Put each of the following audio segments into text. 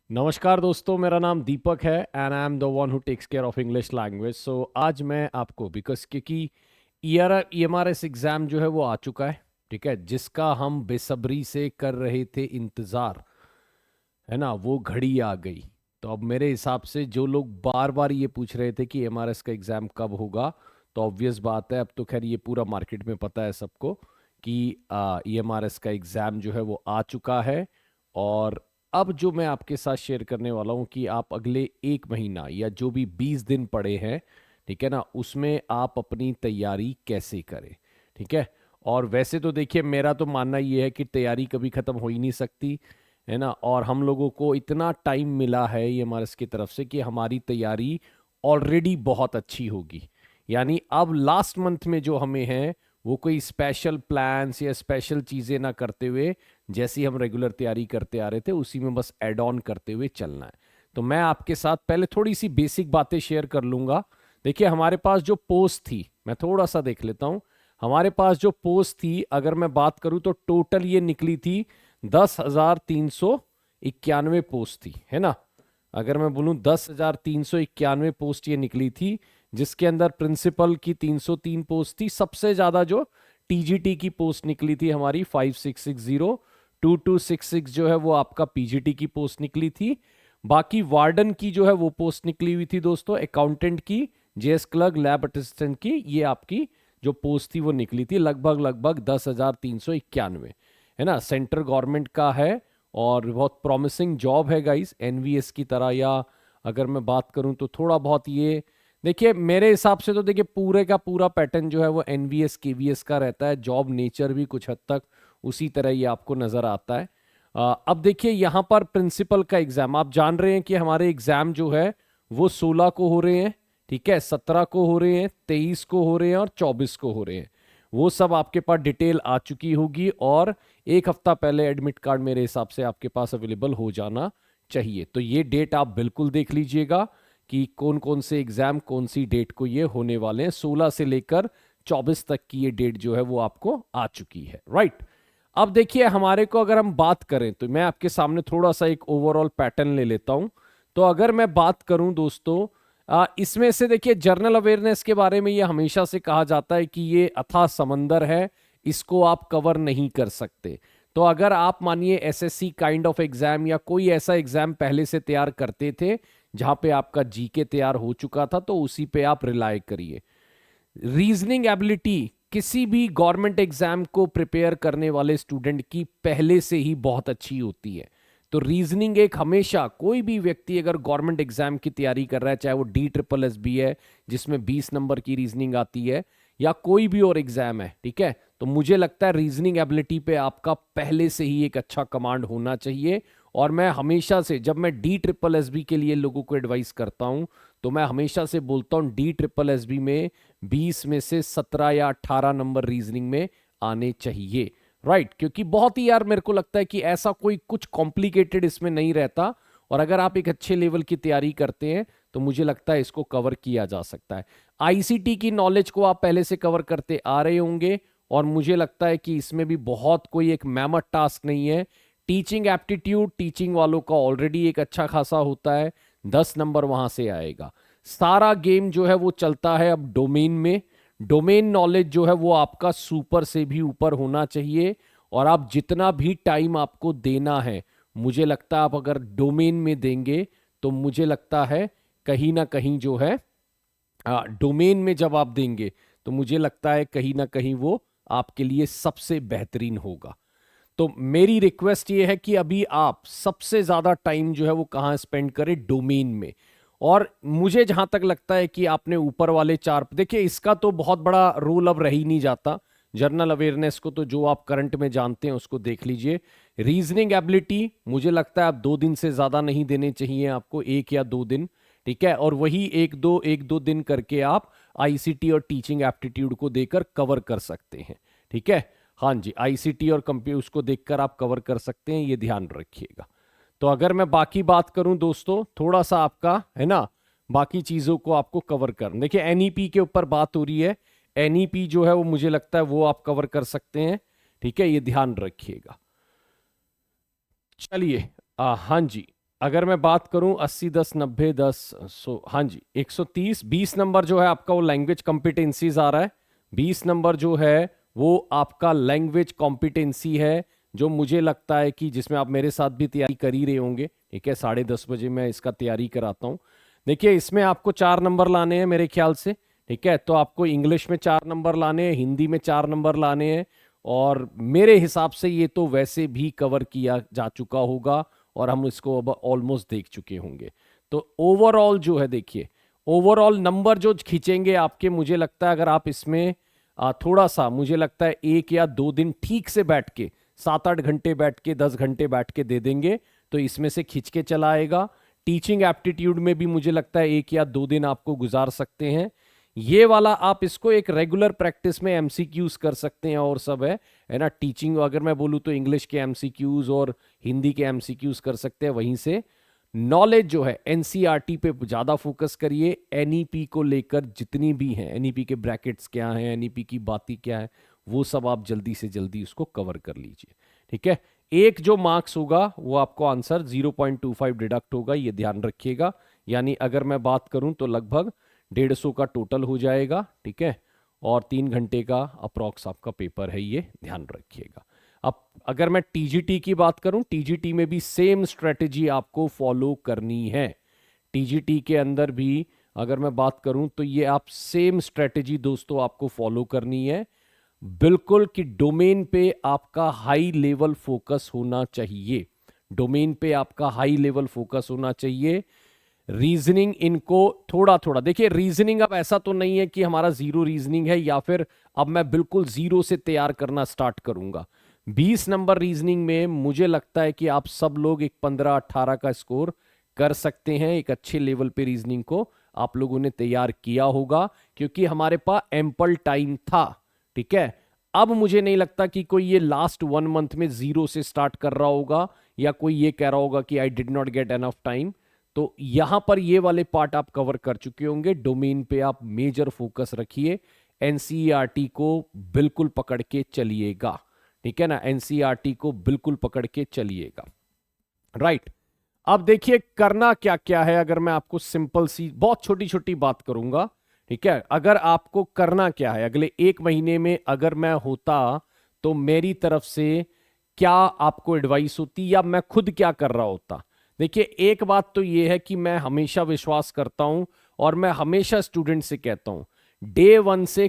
नमस्कार दोस्तों, मेरा नाम दीपक है and I am the one who takes care of English language. So आज मैं आपको क्योंकि ईएमआरएस एग्ज़ाम जो है वो आ चुका है, ठीक है, जिसका हम बेसब्री से कर रहे थे इंतज़ार, है ना। वो घड़ी आ गई। तो अब मेरे हिसाब से जो लोग बार बार ये पूछ रहे थे कि ईएमआरएस का एग्ज़ाम कब होगा, तो ऑब्वियस बात है, अब तो खैर ये पूरा मार्केट में पता है सबको कि ईएमआरएस का एग्ज़ाम जो है वो आ चुका है। और अब जो मैं आपके साथ शेयर करने वाला हूँ कि आप अगले 1 महीना या जो भी 20 दिन पड़े हैं, ठीक है ना, उसमें आप अपनी तैयारी कैसे करें, ठीक है। और वैसे तो देखिए, मेरा तो मानना ये है कि तैयारी कभी ख़त्म हो ही नहीं सकती, है ना। और हम लोगों को इतना टाइम मिला है ये हमारे की तरफ से कि हमारी तैयारी ऑलरेडी बहुत अच्छी होगी। यानी अब लास्ट मंथ में जो हमें है, वो कोई स्पेशल प्लान्स या स्पेशल चीज़ें ना करते हुए, जैसी हम रेगुलर तैयारी करते आ रहे थे उसी में बस ऐड ऑन करते हुए चलना है। तो मैं आपके साथ पहले थोड़ी सी बेसिक बातें शेयर कर लूंगा। देखिए, हमारे पास जो पोस्ट थी, मैं थोड़ा सा देख लेता हूं। हमारे पास जो पोस्ट थी, अगर मैं बात करूं तो टोटल ये निकली थी 10,391 पोस्ट थी, है ना। अगर मैं बोलूं 10,391 पोस्ट ये निकली थी, जिसके अंदर प्रिंसिपल की 303 पोस्ट थी। सबसे ज्यादा जो टीजीटी की पोस्ट निकली थी हमारी 5660, 2266 जो है वो आपका पीजीटी की पोस्ट निकली थी। बाकी वार्डन की जो है वो पोस्ट निकली हुई थी दोस्तों, अकाउंटेंट की, जेएस क्लर्क, लैब असिस्टेंट की, ये आपकी जो पोस्ट थी वो निकली थी लगभग लगभग 10,391, है ना। सेंट्रल गवर्नमेंट का है और बहुत प्रॉमिसिंग जॉब है गाइस, एनवीएस की तरह। या अगर मैं बात करूं तो थोड़ा बहुत ये देखिए, मेरे हिसाब से तो देखिए पूरे का पूरा पैटर्न जो है वो एनवीएस केवीएस का रहता है। जॉब नेचर भी कुछ हद तक उसी तरह ये आपको नजर आता है। अब देखिए यहाँ पर प्रिंसिपल का एग्जाम, आप जान रहे हैं कि हमारे एग्जाम जो है वो 16 को हो रहे हैं, ठीक है, 17 को हो रहे हैं, 23 को हो रहे हैं और 24 को हो रहे हैं। वो सब आपके पास डिटेल आ चुकी होगी और एक हफ्ता पहले एडमिट कार्ड मेरे हिसाब से आपके पास अवेलेबल हो जाना चाहिए। तो ये डेट आप बिल्कुल देख लीजिएगा कि कौन कौन से एग्जाम कौन सी डेट को ये होने वाले हैं। 16 से लेकर 24 तक की ये डेट जो है वो आपको आ चुकी है, राइट। अब देखिए, हमारे को अगर हम बात करें तो मैं आपके सामने थोड़ा सा एक ओवरऑल पैटर्न ले लेता हूं। तो अगर मैं बात करूं दोस्तों, इसमें से देखिए, जनरल अवेयरनेस के बारे में ये हमेशा से कहा जाता है कि ये अथाह समंदर है, इसको आप कवर नहीं कर सकते। तो अगर आप मानिए एसएससी काइंड ऑफ एग्जाम या कोई ऐसा एग्जाम पहले से तैयार करते थे जहां पे आपका जीके तैयार हो चुका था, तो उसी पे आप रिलाय करिए। रीजनिंग एबिलिटी किसी भी गवर्नमेंट एग्जाम को प्रिपेयर करने वाले स्टूडेंट की पहले से ही बहुत अच्छी होती है। तो रीजनिंग एक हमेशा, कोई भी व्यक्ति अगर गवर्नमेंट एग्जाम की तैयारी कर रहा है, चाहे वो DSSS है जिसमें 20 नंबर की रीजनिंग आती है, या कोई भी और एग्जाम है, ठीक है, तो मुझे लगता है रीजनिंग एबिलिटी पे आपका पहले से ही एक अच्छा कमांड होना चाहिए। और मैं हमेशा से, जब मैं DSSS के लिए लोगों को एडवाइस करता हूं, तो मैं हमेशा से बोलता हूं DSSS में 20 में से 17 या 18 नंबर रीजनिंग में आने चाहिए, राइट। क्योंकि बहुत ही यार मेरे को लगता है कि ऐसा कोई कुछ कॉम्प्लिकेटेड इसमें नहीं रहता। और अगर आप एक अच्छे लेवल की तैयारी करते हैं तो मुझे लगता है इसको कवर किया जा सकता है। आईसीटी की नॉलेज को आप पहले से कवर करते आ रहे होंगे और मुझे लगता है कि इसमें भी बहुत कोई एक मैमथ टास्क नहीं है। टीचिंग एप्टीट्यूड, टीचिंग वालों का ऑलरेडी एक अच्छा खासा होता है, 10 नंबर वहां से आएगा। सारा गेम जो है वो चलता है अब डोमेन में। डोमेन नॉलेज जो है वो आपका सुपर से भी ऊपर होना चाहिए। और आप जितना भी टाइम आपको देना है, मुझे लगता है आप अगर डोमेन में देंगे तो मुझे लगता है कहीं ना कहीं जो है, डोमेन में जब आप देंगे तो मुझे लगता है कहीं ना कहीं वो आपके लिए सबसे बेहतरीन होगा। तो मेरी रिक्वेस्ट ये है कि अभी आप सबसे ज्यादा टाइम जो है वो कहाँ स्पेंड करें, डोमेन में। और मुझे जहां तक लगता है कि आपने ऊपर वाले चार, देखिए इसका तो बहुत बड़ा रोल अब रह ही नहीं जाता। जनरल अवेयरनेस को तो जो आप करंट में जानते हैं उसको देख लीजिए। रीजनिंग एबिलिटी मुझे लगता है आप 2 दिन से ज्यादा नहीं देने चाहिए आपको, 1 या 2 दिन, ठीक है। और वही एक दो दिन करके आप आईसीटी और टीचिंग एप्टीट्यूड को देकर कवर कर सकते हैं, ठीक है। हाँ जी, आईसीटी और कंप्यूटर उसको देखकर आप कवर कर सकते हैं, ये ध्यान रखिएगा। तो अगर मैं बाकी बात करूं दोस्तों, थोड़ा सा आपका है ना, बाकी चीजों को आपको कवर कर, देखिए एनईपी के ऊपर बात हो रही है। एनईपी जो है वो मुझे लगता है वो आप कवर कर सकते हैं, ठीक है, ये ध्यान रखिएगा। चलिए, हाँ जी। अगर मैं बात करूं 80 10 90 10, हाँ जी 130। 20 नंबर जो है आपका वो लैंग्वेज कॉम्पिटेंसीज आ रहा है। 20 नंबर जो है वो आपका लैंग्वेज कॉम्पिटेंसी है, जो मुझे लगता है कि जिसमें आप मेरे साथ भी तैयारी कर ही रहे होंगे। ठीक है, 10:30 बजे मैं इसका तैयारी कराता हूँ। देखिए इसमें आपको 4 नंबर लाने हैं मेरे ख्याल से। ठीक है, तो आपको इंग्लिश में 4 नंबर लाने हैं, हिंदी में 4 नंबर लाने हैं, और मेरे हिसाब से ये तो वैसे भी कवर किया जा चुका होगा और हम इसको अब ऑलमोस्ट देख चुके होंगे। तो ओवरऑल जो है, देखिए ओवरऑल नंबर जो खींचेंगे आपके, मुझे लगता है अगर आप इसमें थोड़ा सा, मुझे लगता है 1 या 2 दिन ठीक से बैठ के, 7 8 घंटे बैठ के, 10 घंटे बैठ के दे देंगे तो इसमें से खींच के चला आएगा। टीचिंग एप्टीट्यूड में भी मुझे लगता है 1 या 2 दिन आपको गुजार सकते हैं। ये वाला आप इसको एक रेगुलर प्रैक्टिस में एमसीक्यूज कर सकते हैं और सब है ना। टीचिंग अगर मैं बोलूँ तो इंग्लिश के एमसीक्यूज और हिंदी के एमसीक्यूज कर सकते हैं वहीं से। नॉलेज जो है एनसीईआरटी पे ज्यादा फोकस करिए। एनईपी को लेकर जितनी भी हैं, एनईपी के ब्रैकेट्स क्या हैं, एनईपी की बातें क्या है, वो सब आप जल्दी से जल्दी उसको कवर कर लीजिए। ठीक है, एक जो मार्क्स होगा वो आपको आंसर 0.25 डिडक्ट होगा, ये ध्यान रखिएगा। यानी अगर मैं बात करूं तो लगभग 150 का टोटल हो जाएगा। ठीक है, और 3 घंटे का अप्रॉक्स आपका पेपर है, ये ध्यान रखिएगा। अब अगर मैं टीजीटी की बात करूं, टीजीटी में भी सेम स्ट्रेटेजी आपको फॉलो करनी है। टीजीटी के अंदर भी अगर मैं बात करूं तो ये आप सेम स्ट्रेटेजी दोस्तों आपको फॉलो करनी है बिल्कुल, कि डोमेन पे आपका हाई लेवल फोकस होना चाहिए। डोमेन पे आपका हाई लेवल फोकस होना चाहिए। रीजनिंग इनको थोड़ा थोड़ा देखिए। रीजनिंग अब ऐसा तो नहीं है कि हमारा जीरो रीजनिंग है या फिर अब मैं बिल्कुल जीरो से तैयार करना स्टार्ट करूंगा। 20 नंबर रीजनिंग में मुझे लगता है कि आप सब लोग एक 15 18 का स्कोर कर सकते हैं। एक अच्छे लेवल पे रीजनिंग को आप लोगों ने तैयार किया होगा क्योंकि हमारे पास एम्पल टाइम था। ठीक है, अब मुझे नहीं लगता कि कोई ये लास्ट 1 मंथ में जीरो से स्टार्ट कर रहा होगा या कोई ये कह रहा होगा कि I did not get enough time. तो यहां पर ये वाले पार्ट आप कवर कर चुके होंगे। डोमेन पे आप मेजर फोकस रखिए। एनसीईआरटी को बिल्कुल पकड़ के चलिएगा। ठीक है ना, एनसीईआरटी को बिल्कुल पकड़ के चलिएगा। राइट, अब देखिए करना क्या क्या है। अगर मैं आपको सिंपल सी बहुत छोटी छोटी बात करूंगा। ठीक है, अगर आपको करना क्या है अगले 1 महीने में, अगर मैं होता तो मेरी तरफ से क्या आपको एडवाइस होती या मैं खुद क्या कर रहा होता। देखिए एक बात तो ये है कि मैं हमेशा विश्वास करता हूं और मैं हमेशा स्टूडेंट से कहता हूं, डे 1 से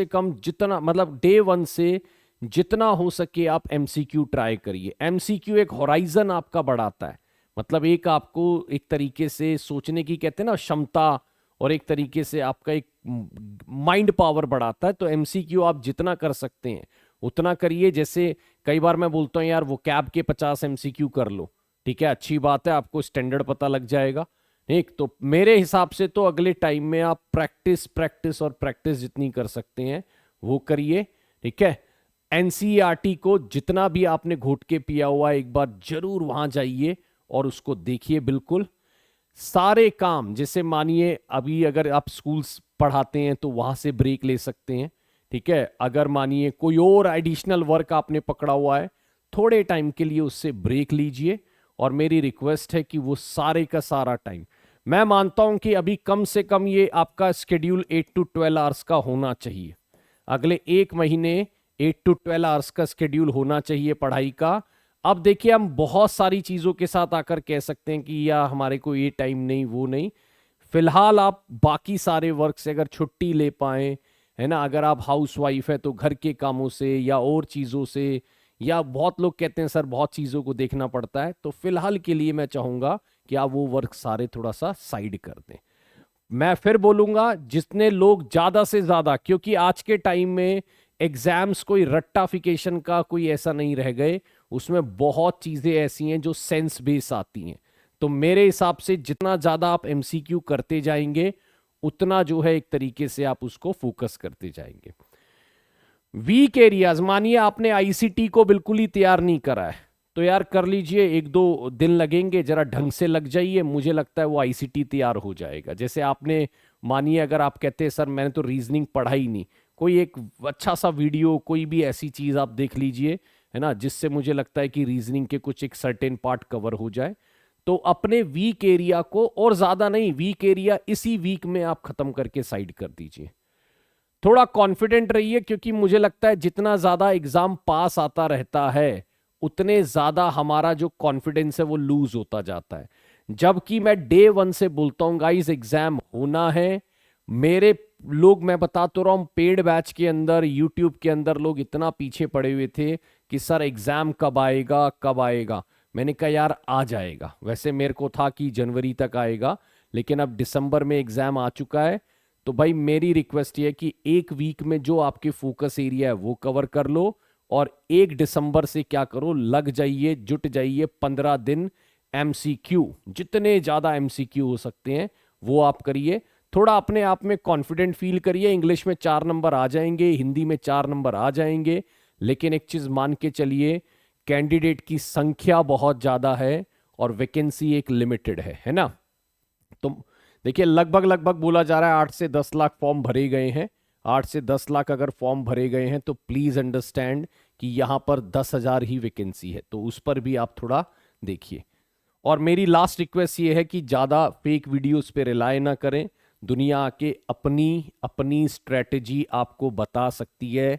कम जितना मतलब डे 1 से जितना हो सके आप एमसीक्यू ट्राई करिए। एमसीक्यू एक होराइजन आपका बढ़ाता है, मतलब एक आपको एक तरीके से सोचने की कहते हैं ना क्षमता, और एक तरीके से आपका एक माइंड पावर बढ़ाता है। तो एमसीक्यू आप जितना कर सकते हैं उतना करिए। जैसे कई बार मैं बोलता हूं यार वो कैब के 50 एमसीक्यू कर लो। ठीक है, अच्छी बात है, आपको स्टैंडर्ड पता लग जाएगा। ठीक, तो मेरे हिसाब से तो अगले टाइम में आप प्रैक्टिस प्रैक्टिस और प्रैक्टिस जितनी कर सकते हैं वो करिए। ठीक है, एनसीईआरटी को जितना भी आपने घोट के पिया हुआ है एक बार जरूर वहां जाइए और उसको देखिए। बिल्कुल सारे काम, जैसे मानिए अभी अगर आप स्कूल्स पढ़ाते हैं तो वहां से ब्रेक ले सकते हैं। ठीक है, अगर मानिए कोई और एडिशनल वर्क आपने पकड़ा हुआ है, थोड़े टाइम के लिए उससे ब्रेक लीजिए। और मेरी रिक्वेस्ट है कि वो सारे का सारा टाइम, मैं मानता हूं कि अभी कम से कम ये आपका स्केड्यूल 8 to 12 आवर्स का होना चाहिए। अगले 1 महीने 8 to 12 आवर्स का स्केड्यूल होना चाहिए पढ़ाई का। अब देखिए हम बहुत सारी चीजों के साथ आकर कह सकते हैं कि या हमारे को ये टाइम नहीं वो नहीं। फिलहाल आप बाकी सारे वर्क से अगर छुट्टी ले पाए, है ना, अगर आप हाउस वाइफ है तो घर के कामों से या और चीजों से, या बहुत लोग कहते हैं सर बहुत चीजों को देखना पड़ता है, तो फिलहाल के लिए मैं चाहूंगा कि आप वो वर्क सारे थोड़ा सा साइड कर दें। मैं फिर बोलूंगा जितने लोग ज्यादा से ज्यादा, क्योंकि आज के टाइम में एग्जाम्स कोई रट्टाफिकेशन का कोई ऐसा नहीं रह गए, उसमें बहुत चीजें ऐसी हैं जो सेंस बेस आती हैं। तो मेरे हिसाब से जितना ज्यादा आप एमसीक्यू करते जाएंगे उतना जो है एक तरीके से आप उसको फोकस करते जाएंगे। वीक एरियाज, मानिए आपने आईसीटी को बिल्कुल ही तैयार नहीं करा है तो यार कर लीजिए, 1 2 दिन लगेंगे, जरा ढंग से लग जाइए, मुझे लगता है वो आईसीटी तैयार हो जाएगा। जैसे आपने मानिए अगर आप कहते हैं सर मैंने तो रीजनिंग पढ़ा ही नहीं, कोई एक अच्छा सा वीडियो कोई भी ऐसी चीज आप देख लीजिए, है ना, जिससे मुझे लगता है कि रीजनिंग के कुछ एक सर्टेन पार्ट कवर हो जाए, तो अपने वीक एरिया को, और ज्यादा नहीं, वीक एरिया इसी वीक में आप खत्म करके साइड कर दीजिए। थोड़ा कॉन्फिडेंट रहिए, क्योंकि मुझे लगता है जितना ज्यादा एग्जाम पास आता रहता है उतने ज्यादा हमारा जो कॉन्फिडेंस है वो लूज होता जाता है। जबकि मैं डे वन से बोलता हूं गाइस एग्जाम होना है। मेरे लोग, मैं बता तो रहा हूं, पेड बैच के अंदर, यूट्यूब के अंदर लोग इतना पीछे पड़े हुए थे कि सर एग्जाम कब आएगा कब आएगा। मैंने कहा यार आ जाएगा। वैसे मेरे को था कि जनवरी तक आएगा, लेकिन अब दिसंबर में एग्जाम आ चुका है। तो भाई मेरी रिक्वेस्ट ये है कि एक वीक में जो आपके फोकस एरिया है वो कवर कर लो, और 1 दिसंबर से क्या करो, लग जाइए, जुट जाइए 15 दिन। एमसीक्यू, जितने ज्यादा एमसीक्यू हो सकते हैं वो आप करिए। थोड़ा अपने आप में कॉन्फिडेंट फील करिए। इंग्लिश में 4 नंबर आ जाएंगे, हिंदी में 4 नंबर आ जाएंगे, लेकिन एक चीज मान के चलिए, कैंडिडेट की संख्या बहुत ज्यादा है और वैकेंसी एक लिमिटेड है ना। तो देखिए, लगभग लगभग बोला जा रहा है 8 से 10 लाख फॉर्म भरे गए हैं। 8 से 10 लाख अगर फॉर्म भरे गए हैं तो प्लीज अंडरस्टैंड कि यहां पर 10,000 ही वैकेंसी है, तो उस पर भी आप थोड़ा देखिए। और मेरी लास्ट रिक्वेस्ट ये है कि ज़्यादा फेक वीडियोस पे रिलाय ना करें। दुनिया आके अपनी अपनी स्ट्रेटजी आपको बता सकती है,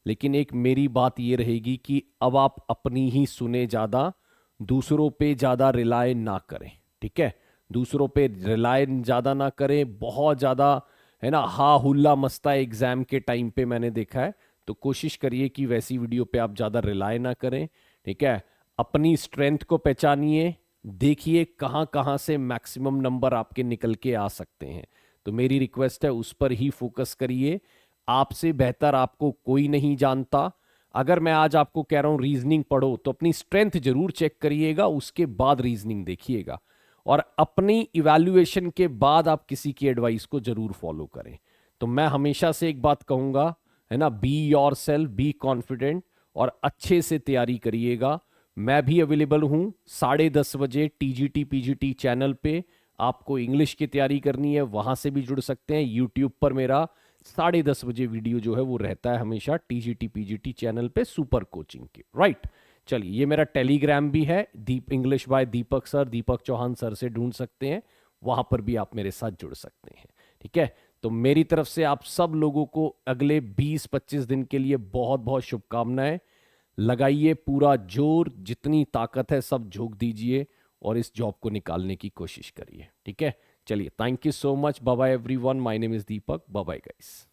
लेकिन एक मेरी बात ये रहेगी कि अब आप अपनी ही सुने ज़्यादा, दूसरों पे ज़्यादा रिलाय ना करें, ठीक है। दूसरों पे रिलाय ज़्यादा ना करें, बहुत ज़्यादा, है ना, हा हुल्ला मस्ता एग्जाम के टाइम पे मैंने देखा है। तो कोशिश करिए कि वैसी वीडियो पे आप ज़्यादा रिलाय ना करें, ठीक है। अपनी स्ट्रेंथ को पहचानिए, देखिए कहाँ कहाँ से मैक्सिमम नंबर आपके निकल के आ सकते हैं। तो मेरी रिक्वेस्ट है उस पर ही फोकस करिए। आपसे बेहतर आपको कोई नहीं जानता। अगर मैं आज आपको कह रहा हूं रीजनिंग पढ़ो, तो अपनी स्ट्रेंथ जरूर चेक करिएगा, उसके बाद रीजनिंग देखिएगा, और अपनी इवैल्यूएशन के बाद आप किसी की एडवाइस को जरूर फॉलो करें। तो मैं हमेशा से एक बात कहूंगा, है ना, be your self, be confident, और अच्छे से तैयारी करिएगा। मैं भी अवेलेबल हूं 10:30 बजे टीजीटी पीजीटी चैनल पे। आपको इंग्लिश की तैयारी करनी है, वहां से भी जुड़ सकते हैं। यूट्यूब पर मेरा 10:30 बजे वीडियो जो है वो रहता है हमेशा टीजीटी पीजीटी चैनल पे, सुपर कोचिंग के, राइट। चलिए, ये मेरा टेलीग्राम भी है, Deep English by Deepak sir, Deepak Chauhan sir से ढूंढ सकते हैं, वहां पर भी आप मेरे साथ जुड़ सकते हैं, ठीक है। तो मेरी तरफ से आप सब लोगों को अगले 20-25 दिन के लिए बहुत बहुत शुभकामनाएं। लगाइए पूरा जोर, जितनी ताकत है सब झोंक दीजिए, और इस जॉब को निकालने की कोशिश करिए, ठीक है। चलिए, thank you so much, bye bye everyone, my name is Deepak, bye bye guys.